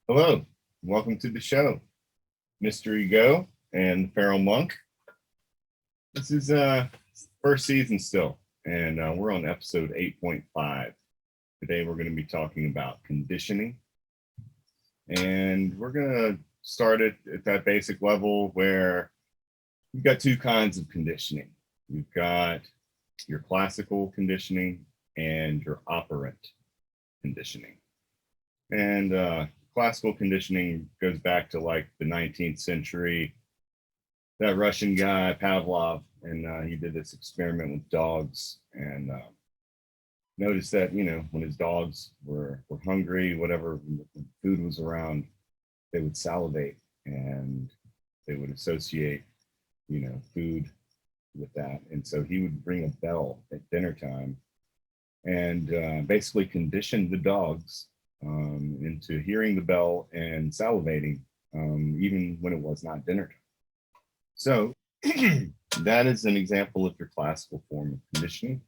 Hello, welcome to the show, Mr. Ego and Feral Monk. This is first season still, and we're on episode 8.5. Today we're going to be talking about conditioning, and we're going to start it at that basic level where you've got two kinds of conditioning. You've got your classical conditioning and your operant conditioning. And classical conditioning goes back to like the 19th century. That Russian guy, Pavlov, and he did this experiment with dogs and noticed that, when his dogs were hungry, whatever food was around, they would salivate and they would associate, food with that. And so he would ring a bell at dinner time and basically condition the dogs into hearing the bell and salivating, even when it was not dinner time. So that is an example of your classical form of conditioning.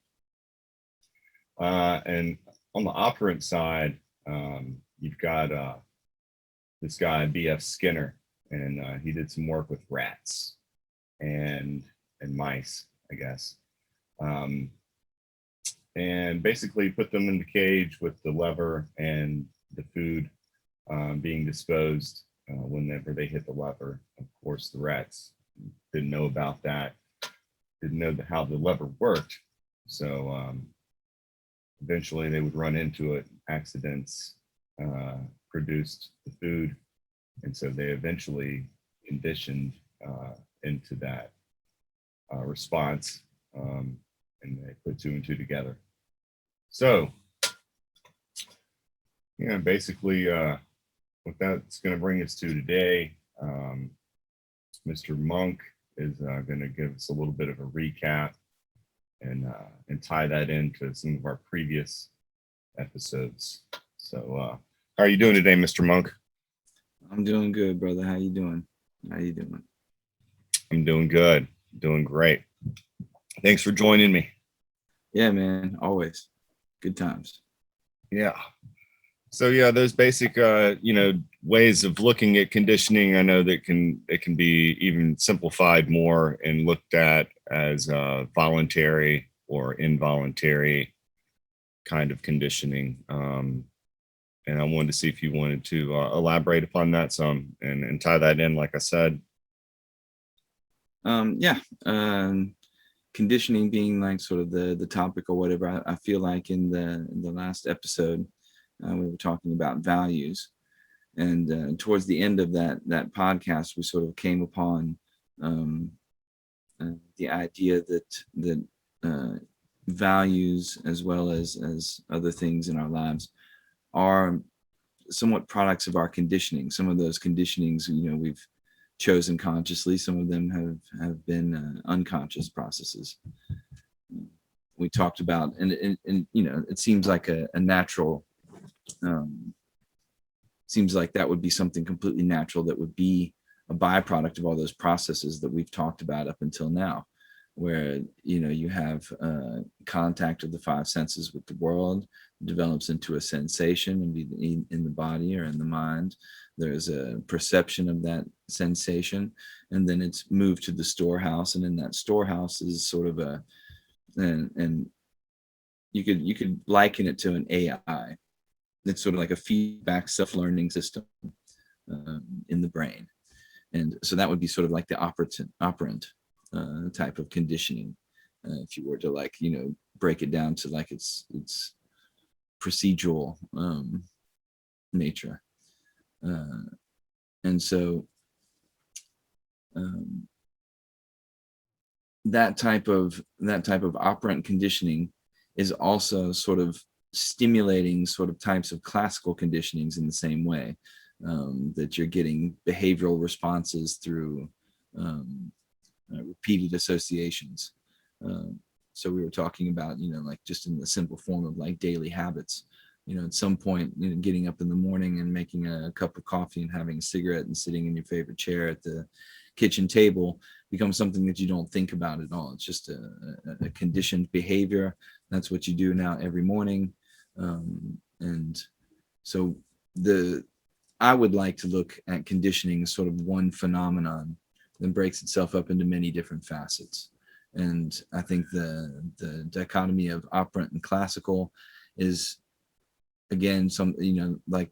And on the operant side, you've got this guy, B.F. Skinner, and he did some work with rats and mice, I guess. And basically put them in the cage with the lever and the food being disposed whenever they hit the lever. Of course, the rats didn't know about that, didn't know how the lever worked. So eventually they would run into it. Accidents produced the food. And so they eventually conditioned into that response. And they put two and two together. So, basically, what that's going to bring us to today, Mr. Monk is going to give us a little bit of a recap and tie that into some of our previous episodes. So, how are you doing today, Mr. Monk? I'm doing good, brother. How you doing? I'm doing good. Doing great. Thanks for joining me. Yeah, man. Always. Good times. Yeah. So yeah, those basic ways of looking at conditioning, I know that it can be even simplified more and looked at as voluntary or involuntary kind of conditioning. And I wanted to see if you wanted to elaborate upon that some and tie that in, like I said. Yeah. Conditioning being like sort of the topic or whatever. I feel like in the last episode we were talking about values, and towards the end of that podcast, we sort of came upon the idea that values, as well as other things in our lives, are somewhat products of our conditioning. Some of those conditionings, we've chosen consciously. Some of them have been unconscious processes. We talked about, and it seems like a natural, seems like that would be something completely natural that would be a byproduct of all those processes that we've talked about up until now, where you have contact of the five senses with the world, develops into a sensation in the body or in the mind. There's a perception of that sensation, and then it's moved to the storehouse, and in that storehouse is sort of and you could liken it to an AI. It's sort of like a feedback self-learning system in the brain. And so that would be sort of like the operant type of conditioning, if you were to break it down to like its procedural nature. And so that type of operant conditioning is also sort of stimulating sort of types of classical conditionings in the same way, that you're getting behavioral responses through repeated associations. So we were talking about, like just in the simple form of like daily habits. At some point, getting up in the morning and making a cup of coffee and having a cigarette and sitting in your favorite chair at the kitchen table becomes something that you don't think about at all. It's just a conditioned behavior. That's what you do now every morning. And so the I would like to look at conditioning as sort of one phenomenon that breaks itself up into many different facets. And I think the dichotomy of operant and classical is, again, some, like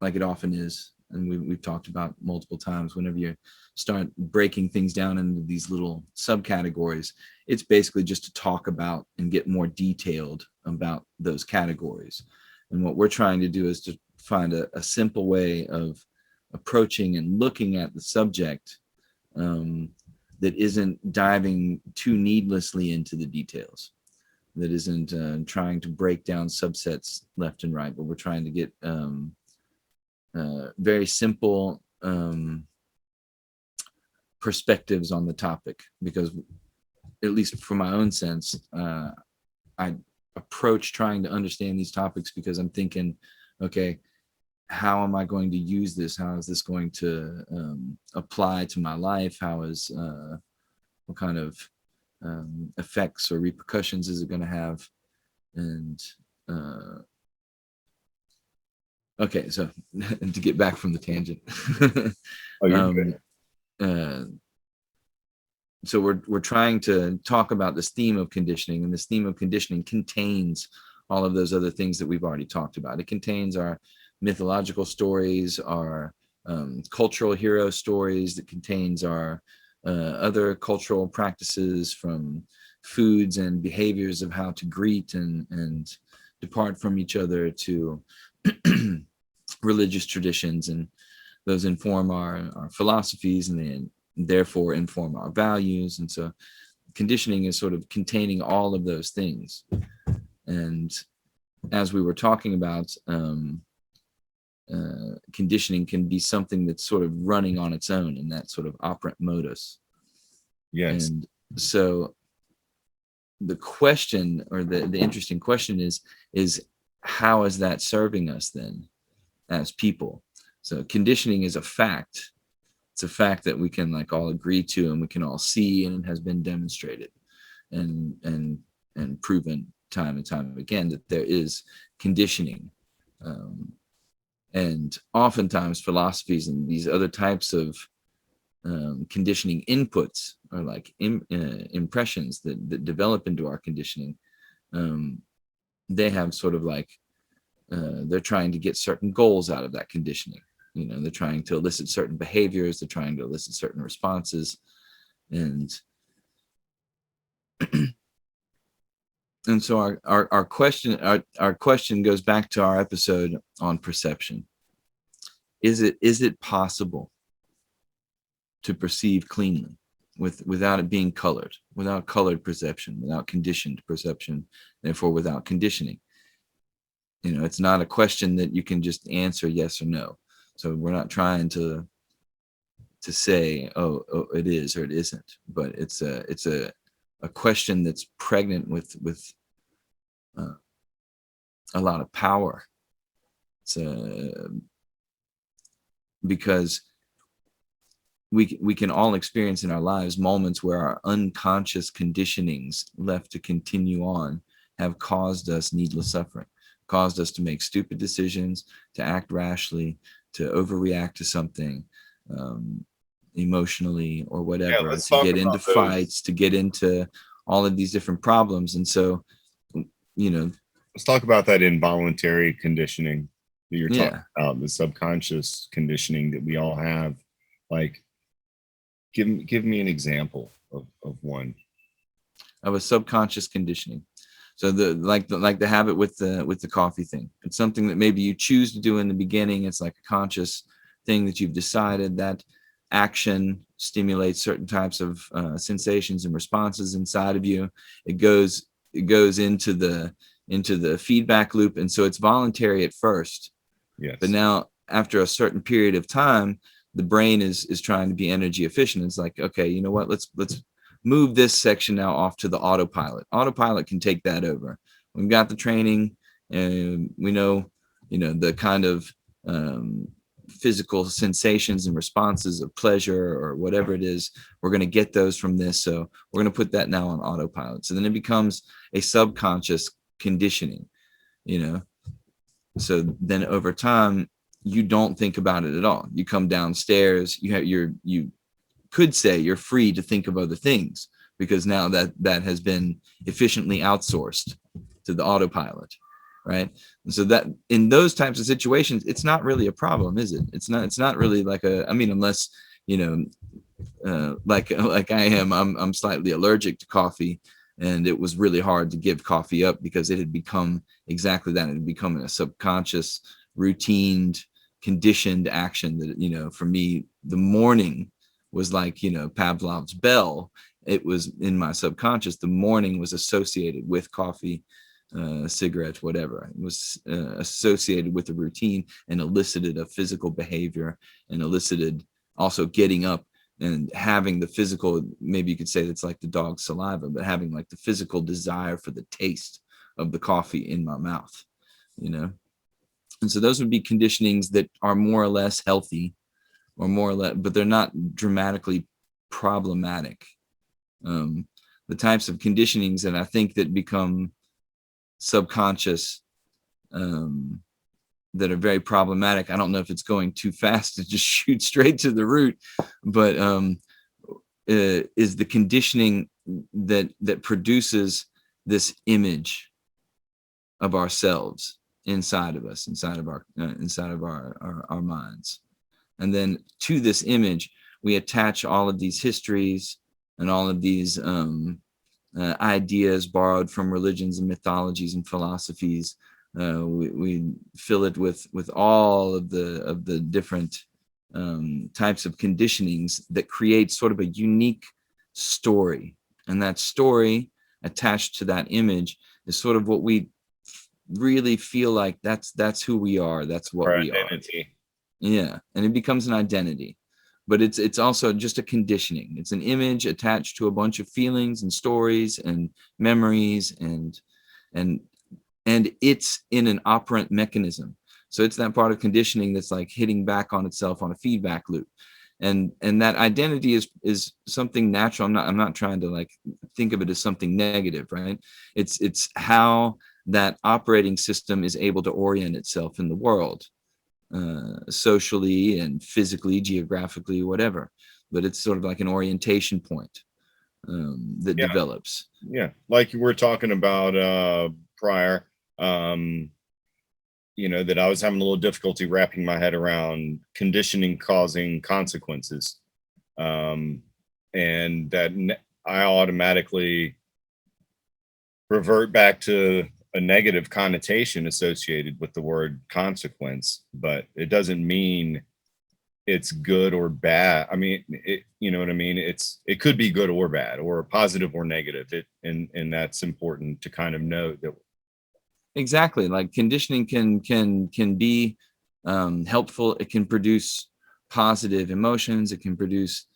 it often is, and we've talked about multiple times, whenever you start breaking things down into these little subcategories, it's basically just to talk about and get more detailed about those categories. And what we're trying to do is to find a simple way of approaching and looking at the subject, that isn't diving too needlessly into the details, that isn't trying to break down subsets left and right, but we're trying to get very simple perspectives on the topic. Because, at least for my own sense, I approach trying to understand these topics because I'm thinking, okay, how am I going to use this? How is this going to apply to my life? What kind of effects or repercussions is it going to have? And okay, so to get back from the tangent. Oh, you're good. So we're trying to talk about this theme of conditioning, and this theme of conditioning contains all of those other things that we've already talked about. It contains our mythological stories, our cultural hero stories. That contains our other cultural practices, from foods and behaviors of how to greet and depart from each other, to religious traditions, and those inform our philosophies, and then therefore inform our values. And so conditioning is sort of containing all of those things. And as we were talking about, conditioning can be something that's sort of running on its own in that sort of operant modus. Yes. And so the question, or the interesting question is how is that serving us then as people? So conditioning is a fact. It's a fact that we can all agree to, and we can all see, and it has been demonstrated and proven time and time again that there is conditioning. And oftentimes philosophies and these other types of conditioning inputs are like impressions that develop into our conditioning. They have sort of they're trying to get certain goals out of that conditioning. They're trying to elicit certain behaviors. They're trying to elicit certain responses. And so our question goes back to our episode on perception. Is it possible to perceive cleanly without it being colored, without colored perception, without conditioned perception, therefore without conditioning? It's not a question that you can just answer yes or no. So we're not trying to say, oh, it is or it isn't, but it's a question that's pregnant with a lot of power. It's because we can all experience in our lives moments where our unconscious conditionings left to continue on have caused us needless suffering, caused us to make stupid decisions, to act rashly, to overreact to something emotionally or whatever, to get into fights, to get into all of these different problems. And so, let's talk about that involuntary conditioning that you're talking about, the subconscious conditioning that we all have. Give me an example of one. Of a subconscious conditioning. So the habit with the coffee thing. It's something that maybe you choose to do in the beginning. It's like a conscious thing that you've decided. That action stimulates certain types of sensations and responses inside of you. It goes into the feedback loop, and so it's voluntary at first. Yes. But now, after a certain period of time, the brain is trying to be energy efficient. It's like, okay, you know what? Let's move this section now off to the autopilot. Autopilot can take that over. We've got the training, and we know, the kind of physical sensations and responses of pleasure or whatever it is. We're going to get those from this. So we're going to put that now on autopilot. So then it becomes a subconscious conditioning, So then over time, you don't think about it at all. You come downstairs, you could say you're free to think of other things, because now that has been efficiently outsourced to the autopilot, right? And so that in those types of situations, it's not really a problem, is it? It's not really like I mean, unless, like I am, I'm slightly allergic to coffee, and it was really hard to give coffee up because it had become exactly that. It had become a subconscious, routined, conditioned action that, for me, the morning was like, Pavlov's bell. It was in my subconscious. The morning was associated with coffee, cigarettes, whatever. It was associated with a routine and elicited a physical behavior, and elicited also getting up and having the physical, maybe you could say that's like the dog's saliva, but having like the physical desire for the taste of the coffee in my mouth, And so those would be conditionings that are more or less healthy, or more or less, but they're not dramatically problematic. The types of conditionings that I think that become subconscious, that are very problematic. I don't know if it's going too fast to just shoot straight to the root, but is the conditioning that produces this image of ourselves inside of us, inside of our minds. And then to this image, we attach all of these histories and all of these ideas borrowed from religions and mythologies and philosophies. We fill it with all of the different types of conditionings that create sort of a unique story. And that story attached to that image is sort of what we really feel like that's who we are. That's what Our we identity. are. Yeah. And it becomes an identity, but it's also just a conditioning. It's an image attached to a bunch of feelings and stories and memories, and it's in an operant mechanism. So it's that part of conditioning that's like hitting back on itself on a feedback loop. And that identity is something natural. I'm not trying to like think of it as something negative, right? It's how that operating system is able to orient itself in the world, socially and physically, geographically, whatever. But it's sort of like an orientation point that develops. Yeah, like you were talking about prior, that I was having a little difficulty wrapping my head around conditioning causing consequences, and that I automatically revert back to a negative connotation associated with the word consequence, but it doesn't mean it's good or bad. I mean, you know what I mean? It could be good or bad, or positive or negative. And that's important to kind of know that. Exactly. Like conditioning can be helpful. It can produce positive emotions. It can produce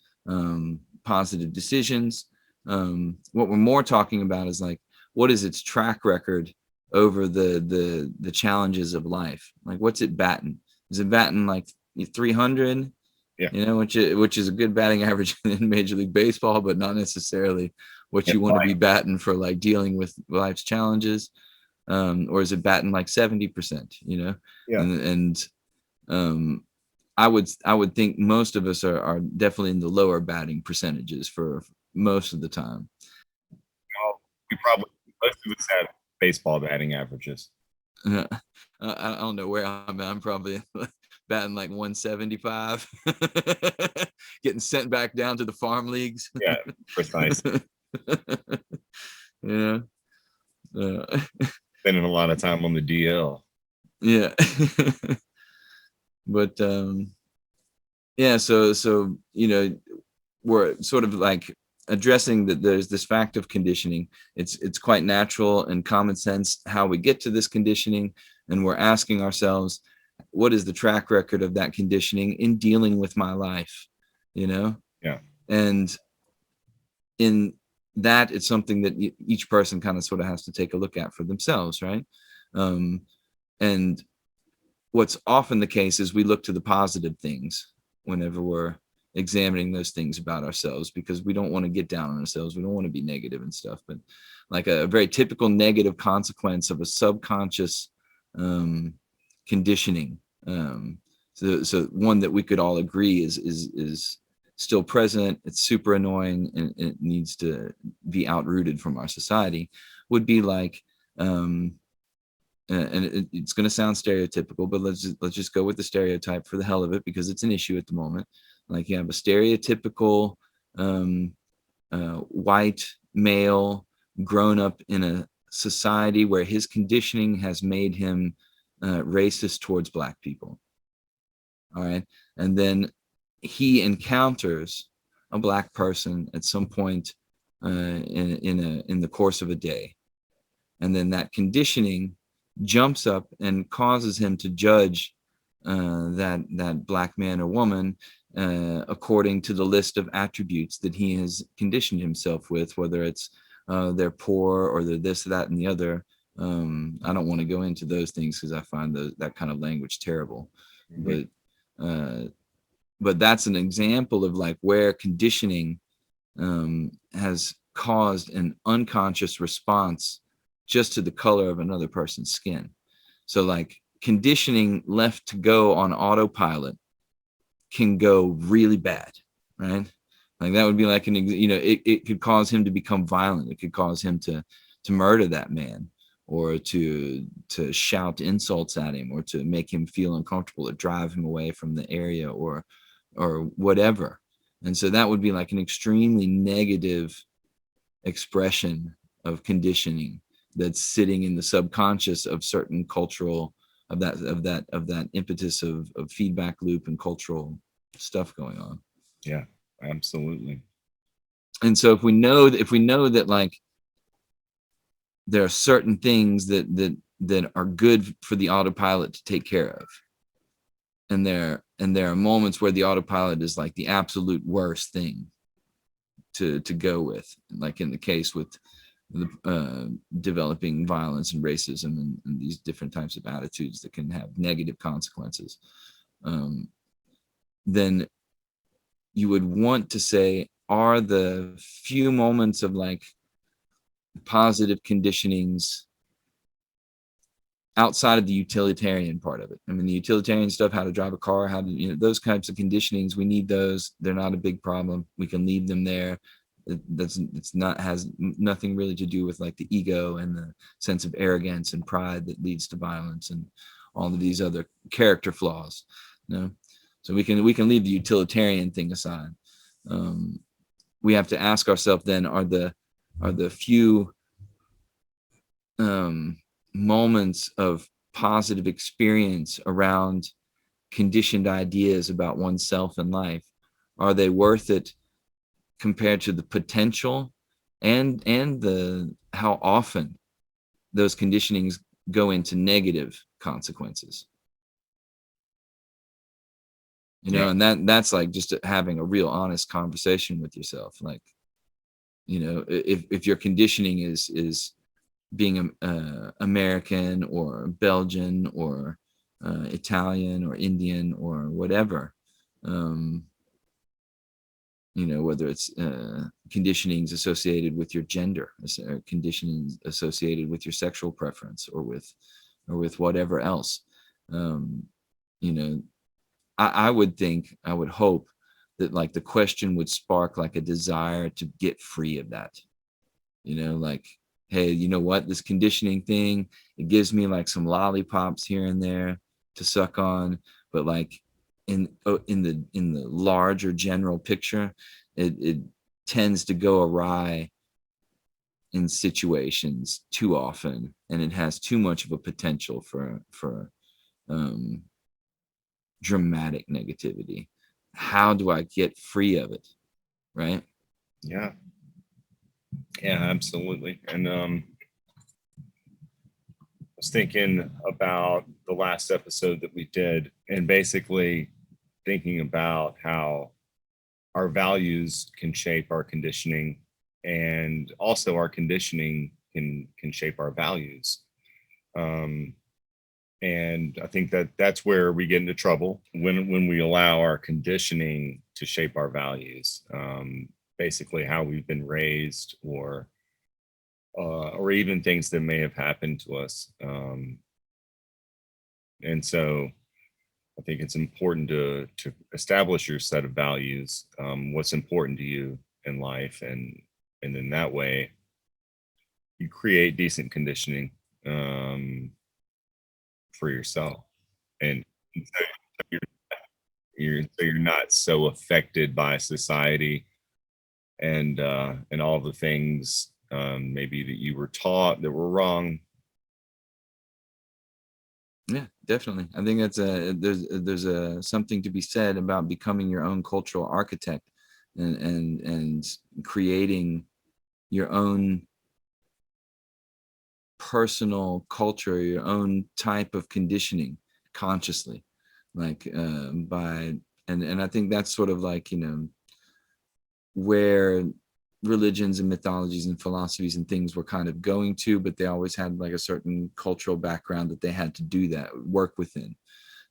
positive decisions. What we're more talking about is like, what is its track record over the challenges of life? Like, what's it batting? Is it batting like 300? Yeah. Which is a good batting average in Major League Baseball, but not necessarily what you want to be batting for like dealing with life's challenges. Or is it batting like 70%? Yeah. And I would think most of us are definitely in the lower batting percentages for most of the time. We probably, most of us have baseball batting averages. I don't know where I'm at. I'm probably batting like 175, getting sent back down to the farm leagues. Yeah, precisely. Yeah. Spending a lot of time on the DL. Yeah. But yeah, so we're sort of like addressing that there's this fact of conditioning. It's quite natural and common sense how we get to this conditioning, and we're asking ourselves, what is the track record of that conditioning in dealing with my life? Yeah. And in that, it's something that each person kind of sort of has to take a look at for themselves, right? And what's often the case is we look to the positive things whenever we're examining those things about ourselves, because we don't want to get down on ourselves. We don't want to be negative and stuff. But like a very typical negative consequence of a subconscious conditioning So one that we could all agree is still present, it's super annoying, and it needs to be outrooted from our society, would be like, and it's going to sound stereotypical, but let's just go with the stereotype for the hell of it, because it's an issue at the moment. Like, you have a stereotypical white male grown up in a society where his conditioning has made him racist towards Black people. All right. And then he encounters a Black person at some point in the course of a day. And then that conditioning jumps up and causes him to judge that Black man or woman according to the list of attributes that he has conditioned himself with, whether it's they're poor or they're this, that, and the other. I don't want to go into those things because I find that kind of language terrible. Mm-hmm. But that's an example of like where conditioning has caused an unconscious response just to the color of another person's skin. So like conditioning left to go on autopilot can go really bad, right? Like that would be like it could cause him to become violent. It could cause him to murder that man, or to shout insults at him, or to make him feel uncomfortable, or drive him away from the area, or whatever. And so that would be like an extremely negative expression of conditioning that's sitting in the subconscious of certain cultural of that impetus of feedback loop and cultural stuff going on. Yeah, absolutely. And so if we know that like there are certain things that are good for the autopilot to take care of, and there are moments where the autopilot is like the absolute worst thing to go with, like in the case with the developing violence and racism and these different types of attitudes that can have negative consequences, then you would want to say, are the few moments of like positive conditionings outside of the utilitarian part of it? I mean, the utilitarian stuff, how to drive a car, how to, those types of conditionings, we need those. They're not a big problem. We can leave them there. Has nothing really to do with like the ego and the sense of arrogance and pride that leads to violence and all of these other character flaws. So we can leave the utilitarian thing aside. We have to ask ourselves then, are the few moments of positive experience around conditioned ideas about oneself and life, are they worth it compared to the potential and the how often those conditionings go into negative consequences? And that's like just having a real honest conversation with yourself. Like, if your conditioning is being American or Belgian or Italian or Indian or whatever, whether it's conditionings associated with your gender, conditionings associated with your sexual preference, or with whatever else, I would hope that like the question would spark like a desire to get free of that. Like, hey, you know what, this conditioning thing, it gives me like some lollipops here and there to suck on, but like in the larger general picture, it tends to go awry in situations too often, and it has too much of a potential for dramatic negativity. How do I get free of it? Right? Yeah, absolutely. And I was thinking about the last episode that we did, and basically thinking about how our values can shape our conditioning, and also our conditioning can shape our values. And I think that's where we get into trouble, when we allow our conditioning to shape our values, basically how we've been raised, or even things that may have happened to us. And so I think it's important to establish your set of values, what's important to you in life, and in that way you create decent conditioning for yourself, and so you're not so affected by society and all the things maybe that you were taught that were wrong. Yeah, definitely. I think that's there's a something to be said about becoming your own cultural architect and creating your own personal culture, your own type of conditioning consciously, like by and I think that's sort of like, you know, where religions and mythologies and philosophies and things were kind of going to, but they always had like a certain cultural background that they had to do that work within.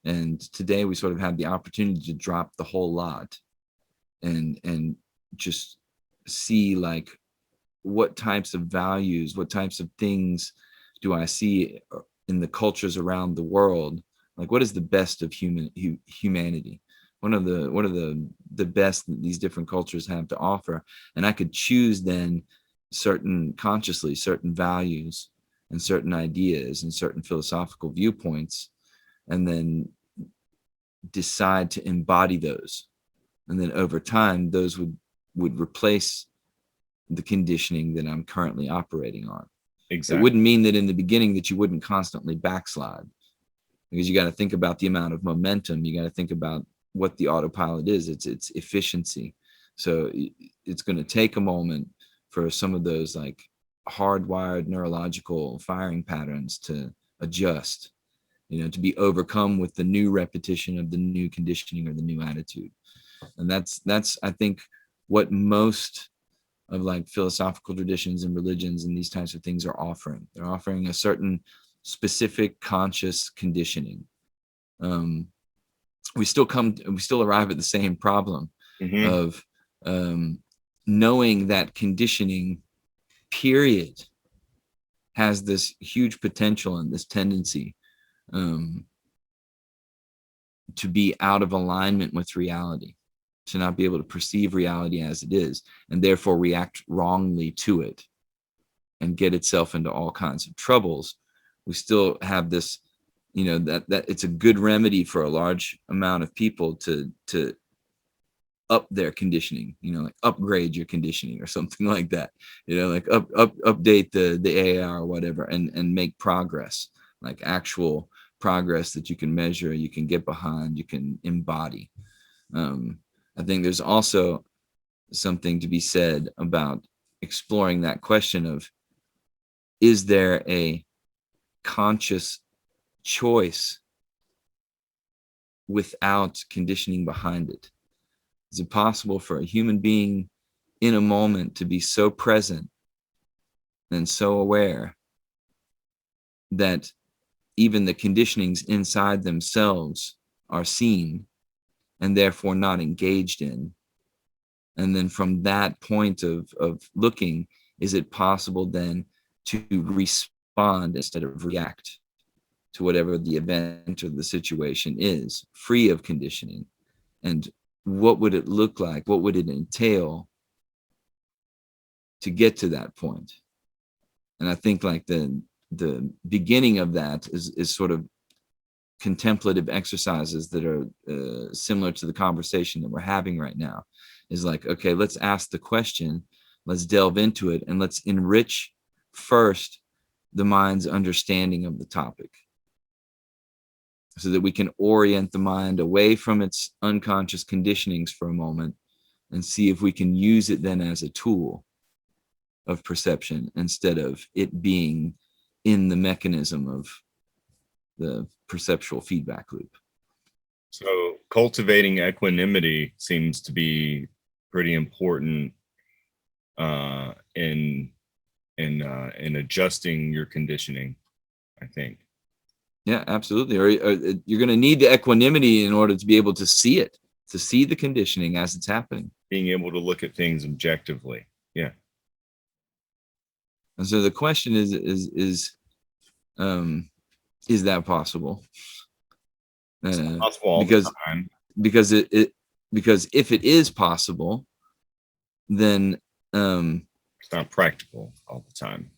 And today we sort of have the opportunity to drop the whole lot and just see like what types of values, what types of things do I see in the cultures around the world? Like, what is the best of humanity? One of the best that these different cultures have to offer, and I could choose then certain consciously certain values and certain ideas and certain philosophical viewpoints, and then decide to embody those, and then over time those would replace the conditioning that I'm currently operating on. It Exactly. wouldn't mean that in the beginning that you wouldn't constantly backslide, because you got to think about the amount of momentum. You got to think about what the autopilot is. It's efficiency. So it's going to take a moment for some of those like hardwired neurological firing patterns to adjust, you know, to be overcome with the new repetition of the new conditioning or the new attitude. And that's I think what most of like philosophical traditions and religions and these types of things are offering. They're offering a certain specific conscious conditioning. Um, we still arrive at the same problem Hmm. of knowing that conditioning period has this huge potential and this tendency um, to be out of alignment with reality, to not be able to perceive reality as it is, and therefore react wrongly to it and get itself into all kinds of troubles. We still have this, you know, that it's a good remedy for a large amount of people to up their conditioning, you know, like upgrade your conditioning or something like that, you know, like update the AI or whatever, and make progress, like actual progress that you can measure, you can get behind, you can embody. I think there's also something to be said about exploring that question of, is there a conscious choice without conditioning behind it? Is it possible for a human being in a moment to be so present and so aware that even the conditionings inside themselves are seen and therefore not engaged in? And then from that point of looking, is it possible then to respond instead of react to whatever the event or the situation is, free of conditioning? And what would it look like? What would it entail to get to that point? And I think like the beginning of that is sort of contemplative exercises that are similar to the conversation that we're having right now. Is like, okay, let's ask the question, let's delve into it, and let's enrich first the mind's understanding of the topic, so that we can orient the mind away from its unconscious conditionings for a moment and see if we can use it then as a tool of perception instead of it being in the mechanism of the perceptual feedback loop. So cultivating equanimity seems to be pretty important in adjusting your conditioning, I think. Yeah, absolutely. Or you're going to need the equanimity in order to be able to see it, to see the conditioning as it's happening. Being able to look at things objectively. Yeah. And so the question is that possible? It's not possible all the because time. because because if it is possible, then It's not practical all the time.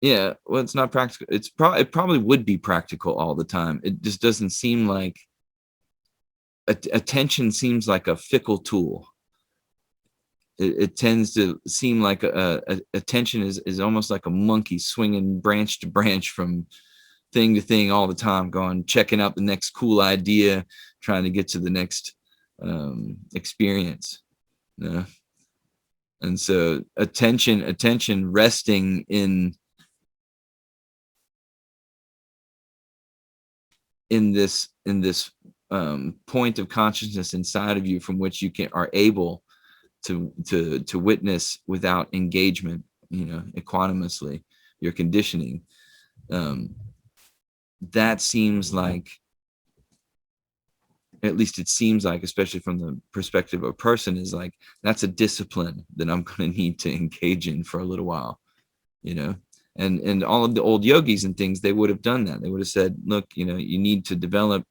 yeah, well, it's not practical. It probably would be practical all the time. It just doesn't seem like attention seems like a fickle tool. It tends to seem like attention is almost like a monkey swinging branch to branch from thing to thing all the time, going checking out the next cool idea, trying to get to the next experience. You know? And so attention resting in this point of consciousness inside of you from which you are able to witness without engagement, equanimously, your conditioning. That seems like, at least it seems like, especially from the perspective of a person, is like, that's a discipline that I'm going to need to engage in for a little while, and all of the old yogis and things, they would have done that. They would have said, look, you need to develop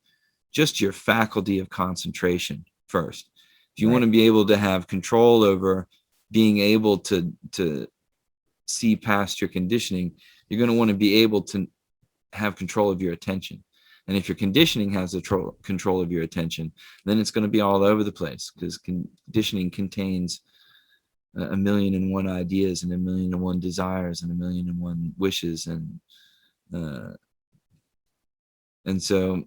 just your faculty of concentration first. If you want to be able to have control over being able to see past your conditioning, you're going to want to be able to have control of your attention. And if your conditioning has control of your attention, then it's going to be all over the place, because conditioning contains a million and one ideas and a million and one desires and a million and one wishes. And so,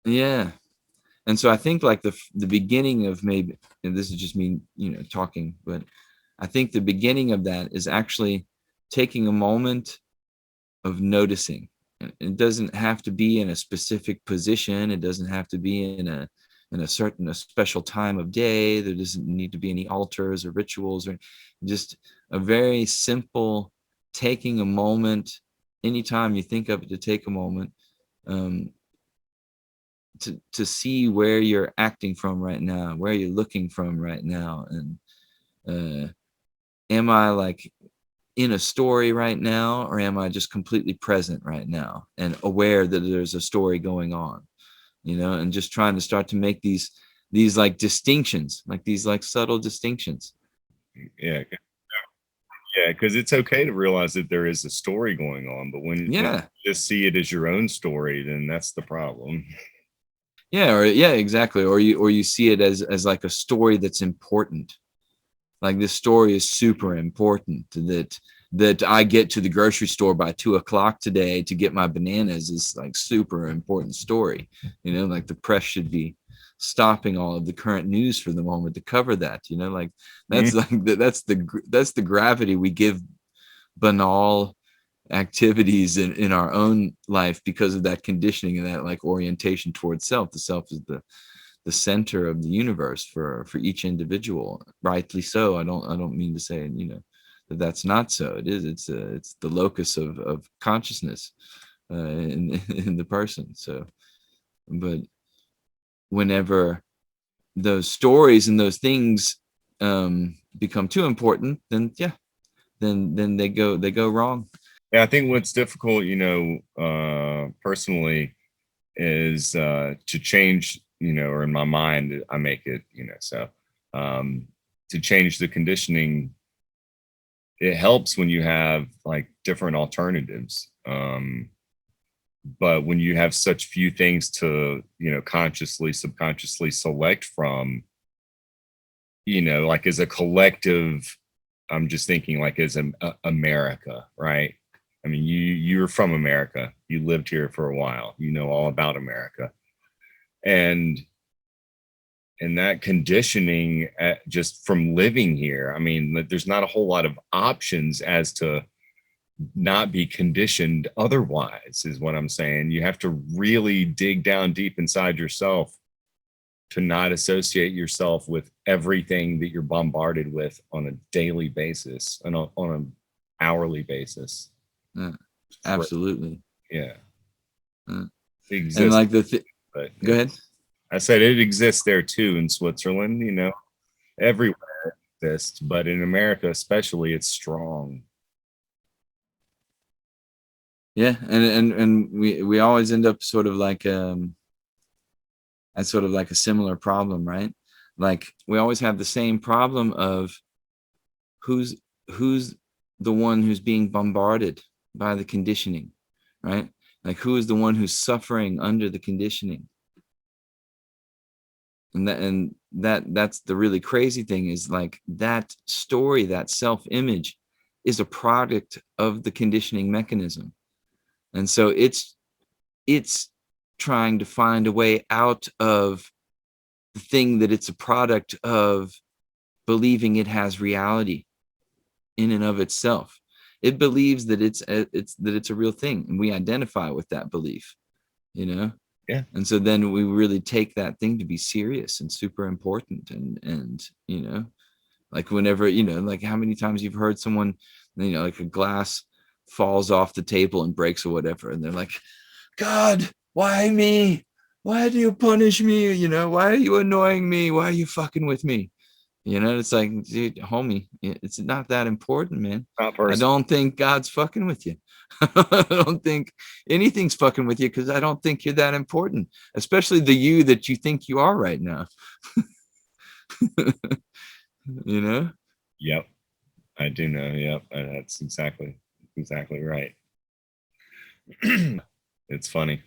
yeah. And so I think like the beginning of, maybe, and this is just me, talking, but I think the beginning of that is actually taking a moment of noticing. It doesn't have to be in a specific position. It doesn't have to be in a special time of day. There doesn't need to be any altars or rituals, or just a very simple taking a moment. Anytime you think of it, to take a moment to see where you're acting from right now, where you're looking from right now. And am I like in a story right now, or am I just completely present right now and aware that there's a story going on, and just trying to start to make these like distinctions, like these like subtle distinctions. Yeah. Yeah, because it's okay to realize that there is a story going on, but when you just see it as your own story, then that's the problem. Yeah, exactly. Or you see it as like a story that's important. Like, this story is super important, that I get to the grocery store by 2:00 today to get my bananas is like super important story. Like the press should be stopping all of the current news for the moment to cover that. Like that's like that's the gravity we give banal activities in our own life, because of that conditioning and that like orientation towards self. The self is the center of the universe for each individual, rightly so. I don't mean to say that that's not so. It is. It's the locus of consciousness in the person. So, but whenever those stories and those things become too important, then then they go wrong. Yeah, I think what's difficult, personally, is to change, or in my mind, I make it, so to change the conditioning, it helps when you have like different alternatives. But when you have such few things to, consciously, subconsciously select from, like as a collective, I'm just thinking like as America, right? I mean, you're from America. You lived here for a while. You know all about America, and that conditioning, just from living here. I mean, there's not a whole lot of options as to not be conditioned otherwise, is what I'm saying. You have to really dig down deep inside yourself to not associate yourself with everything that you're bombarded with on a daily basis and on an hourly basis. Absolutely. Yeah. And like but go ahead. I said it exists there too in Switzerland, everywhere it exists, but in America especially, it's strong. Yeah, and we always end up sort of like as sort of like a similar problem, right? Like we always have the same problem of who's who's the one who's being bombarded by the conditioning, right? Like who is the one who's suffering under the conditioning? And that's the really crazy thing, is like that story, that self-image is a product of the conditioning mechanism. And so it's trying to find a way out of the thing that it's a product of, believing it has reality in and of itself. It believes that it's a real thing, and we identify with that belief, you know. Yeah. And so then we really take that thing to be serious and super important. And like whenever, like how many times you've heard someone, like a glass falls off the table and breaks or whatever, and they're like, God, why me? Why do you punish me? Why are you annoying me? Why are you fucking with me? It's like, dude, homie, it's not that important, man. Not I personal. don't think God's fucking with you. I don't think anything's fucking with you, because I don't think you're that important, especially the you that you think you are right now. you know? Yep. I do know. Yep. That's exactly right. It's funny.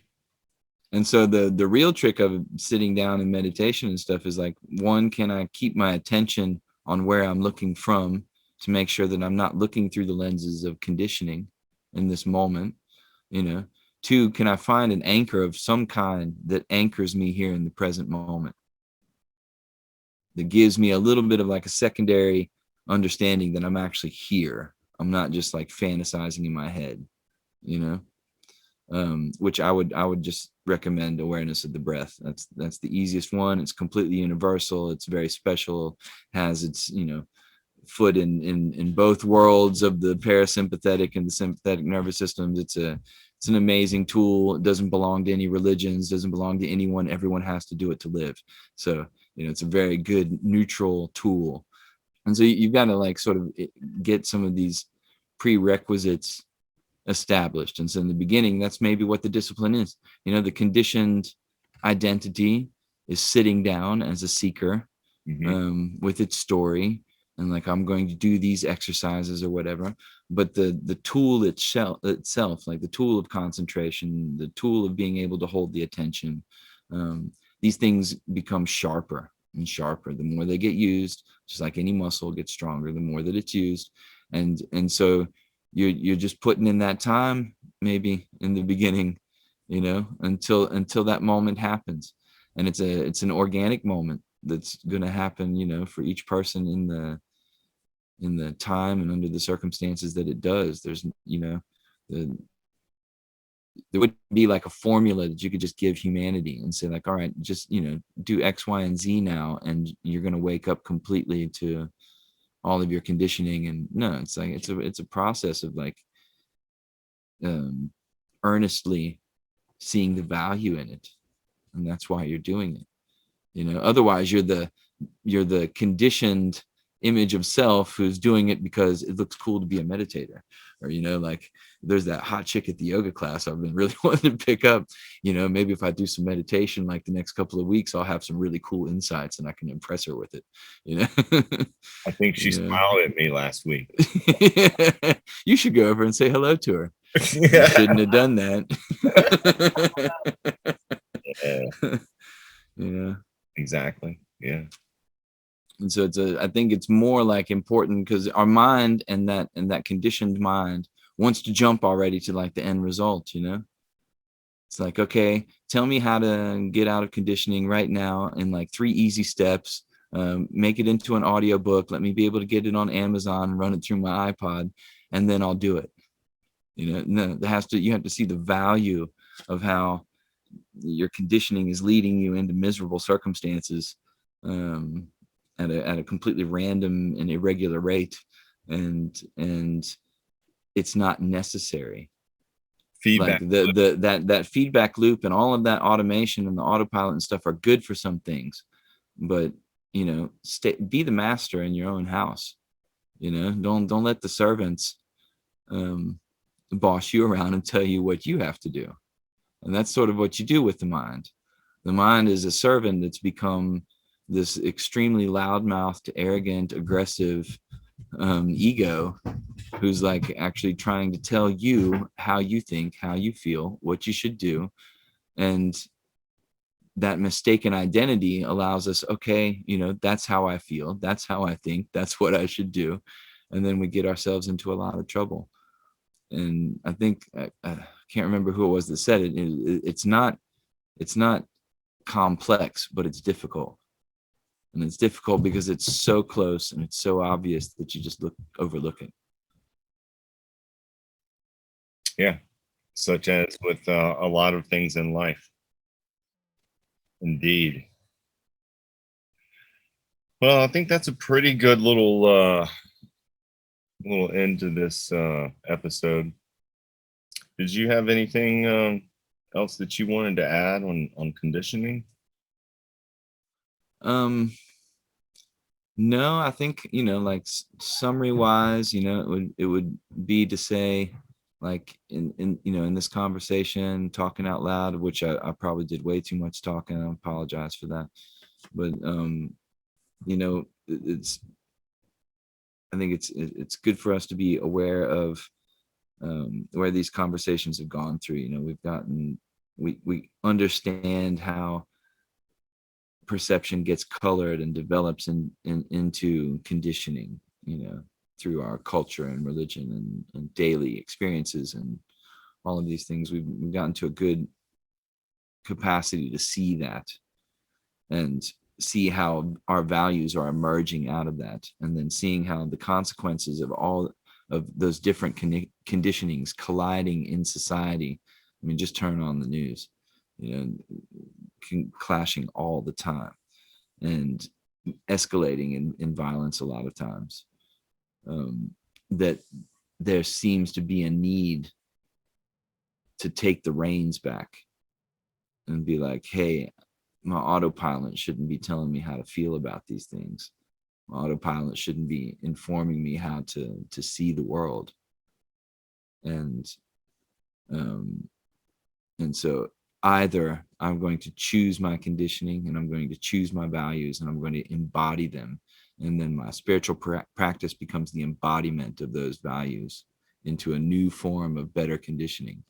And so the real trick of sitting down and meditation and stuff is like, one, can I keep my attention on where I'm looking from, to make sure that I'm not looking through the lenses of conditioning in this moment? Two, can I find an anchor of some kind that anchors me here in the present moment, that gives me a little bit of like a secondary understanding that I'm actually here. I'm not just like fantasizing in my head, which I would just recommend awareness of the breath. That's the easiest one. It's completely universal. It's very special, has its, foot in both worlds of the parasympathetic and the sympathetic nervous systems. It's an amazing tool. It doesn't belong to any religions, doesn't belong to anyone. Everyone has to do it to live. So, it's a very good neutral tool. And so you've got to like sort of get some of these prerequisites established. And so in the beginning, that's maybe what the discipline is. The conditioned identity is sitting down as a seeker, with its story, and like, I'm going to do these exercises or whatever. But the tool itself, like the tool of concentration, the tool of being able to hold the attention, these things become sharper and sharper the more they get used. Just like any muscle gets stronger the more that it's used. And so you're just putting in that time, maybe in the beginning, until that moment happens. And it's an organic moment that's going to happen, for each person in the time and under the circumstances that it does. There's, there would be like a formula that you could just give humanity and say like, all right, just, do X, Y, and Z now, and you're going to wake up completely to all of your conditioning. And no, it's like, it's a process of like, earnestly seeing the value in it. And that's why you're doing it. Otherwise you're the conditioned image of self who's doing it because it looks cool to be a meditator. Or, like there's that hot chick at the yoga class I've been really wanting to pick up. Maybe if I do some meditation, like the next couple of weeks, I'll have some really cool insights and I can impress her with it. I think she smiled at me last week. You should go over and say hello to her. You shouldn't have done that. Yeah. Exactly. Yeah. And so I think it's more like important because our mind and that conditioned mind wants to jump already to like the end result. It's like, okay, tell me how to get out of conditioning right now in like 3 easy steps. Make it into an audiobook. Let me be able to get it on Amazon and run it through my iPod, and then I'll do it. No, you have to see the value of how your conditioning is leading you into miserable circumstances, at a completely random and irregular rate, and it's not necessary. Feedback. Like that feedback loop and all of that automation and the autopilot and stuff are good for some things, but be the master in your own house. Don't let the servants boss you around and tell you what you have to do. And that's sort of what you do with the mind. The mind is a servant that's become this extremely loudmouthed, arrogant, aggressive ego who's like actually trying to tell you how you think, how you feel, what you should do. And that mistaken identity allows us, okay, that's how I feel. That's how I think. That's what I should do. And then we get ourselves into a lot of trouble. And I think I can't remember who it was that said it. It's not complex, but it's difficult. And it's difficult because it's so close and it's so obvious that you just overlook it. Yeah, such as with a lot of things in life. Indeed. Well, I think that's a pretty good little end to this episode. Did you have anything else that you wanted to add on conditioning? No, I think, like summary wise, it would be to say, like in this conversation, talking out loud, which I probably did way too much talking. I apologize for that. But it's I think it's good for us to be aware of where these conversations have gone through. We understand how perception gets colored and develops into conditioning, through our culture and religion and daily experiences and all of these things. We've gotten to a good capacity to see that and see how our values are emerging out of that, and then seeing how the consequences of all of those different conditionings colliding in society. I mean, just turn on the news, clashing all the time and escalating in violence a lot of times. That there seems to be a need to take the reins back and be like, hey, my autopilot shouldn't be telling me how to feel about these things. My autopilot shouldn't be informing me how to see the world. And so either I'm going to choose my conditioning and I'm going to choose my values and I'm going to embody them. And then my spiritual practice becomes the embodiment of those values into a new form of better conditioning.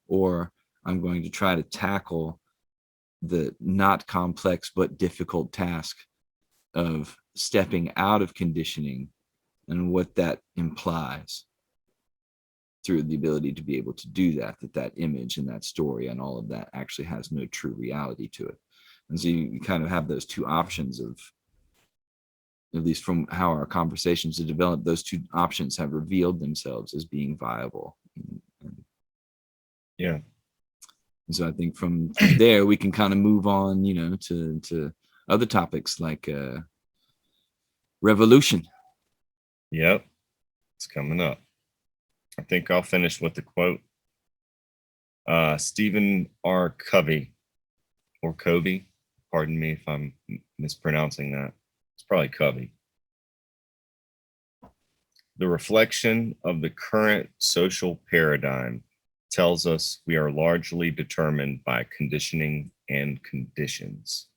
Or I'm going to try to tackle the not complex but difficult task of stepping out of conditioning and what that implies through the ability to be able to do that image and that story and all of that actually has no true reality to it. And so you kind of have those two options of, at least from how our conversations have developed, those two options have revealed themselves as being viable. Yeah. And so I think from there we can kind of move on, to other topics like revolution. Yep, it's coming up. I think I'll finish with the quote. Stephen R. Covey, or Covey, pardon me if I'm mispronouncing that. It's probably Covey. The reflection of the current social paradigm tells us we are largely determined by conditioning and conditions.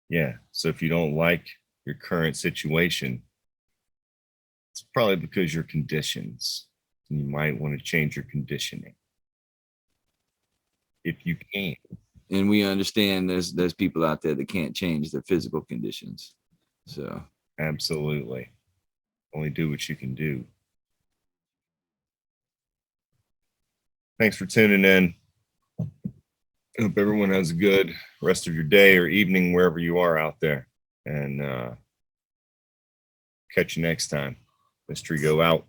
Yeah, so if you don't like your current situation, it's probably because your conditions. And you might want to change your conditioning if you can. And we understand there's people out there that can't change their physical conditions. So Absolutely. Only do what you can do. Thanks for tuning in. I hope everyone has a good rest of your day or evening wherever you are out there. And catch you next time. Mystery Go out.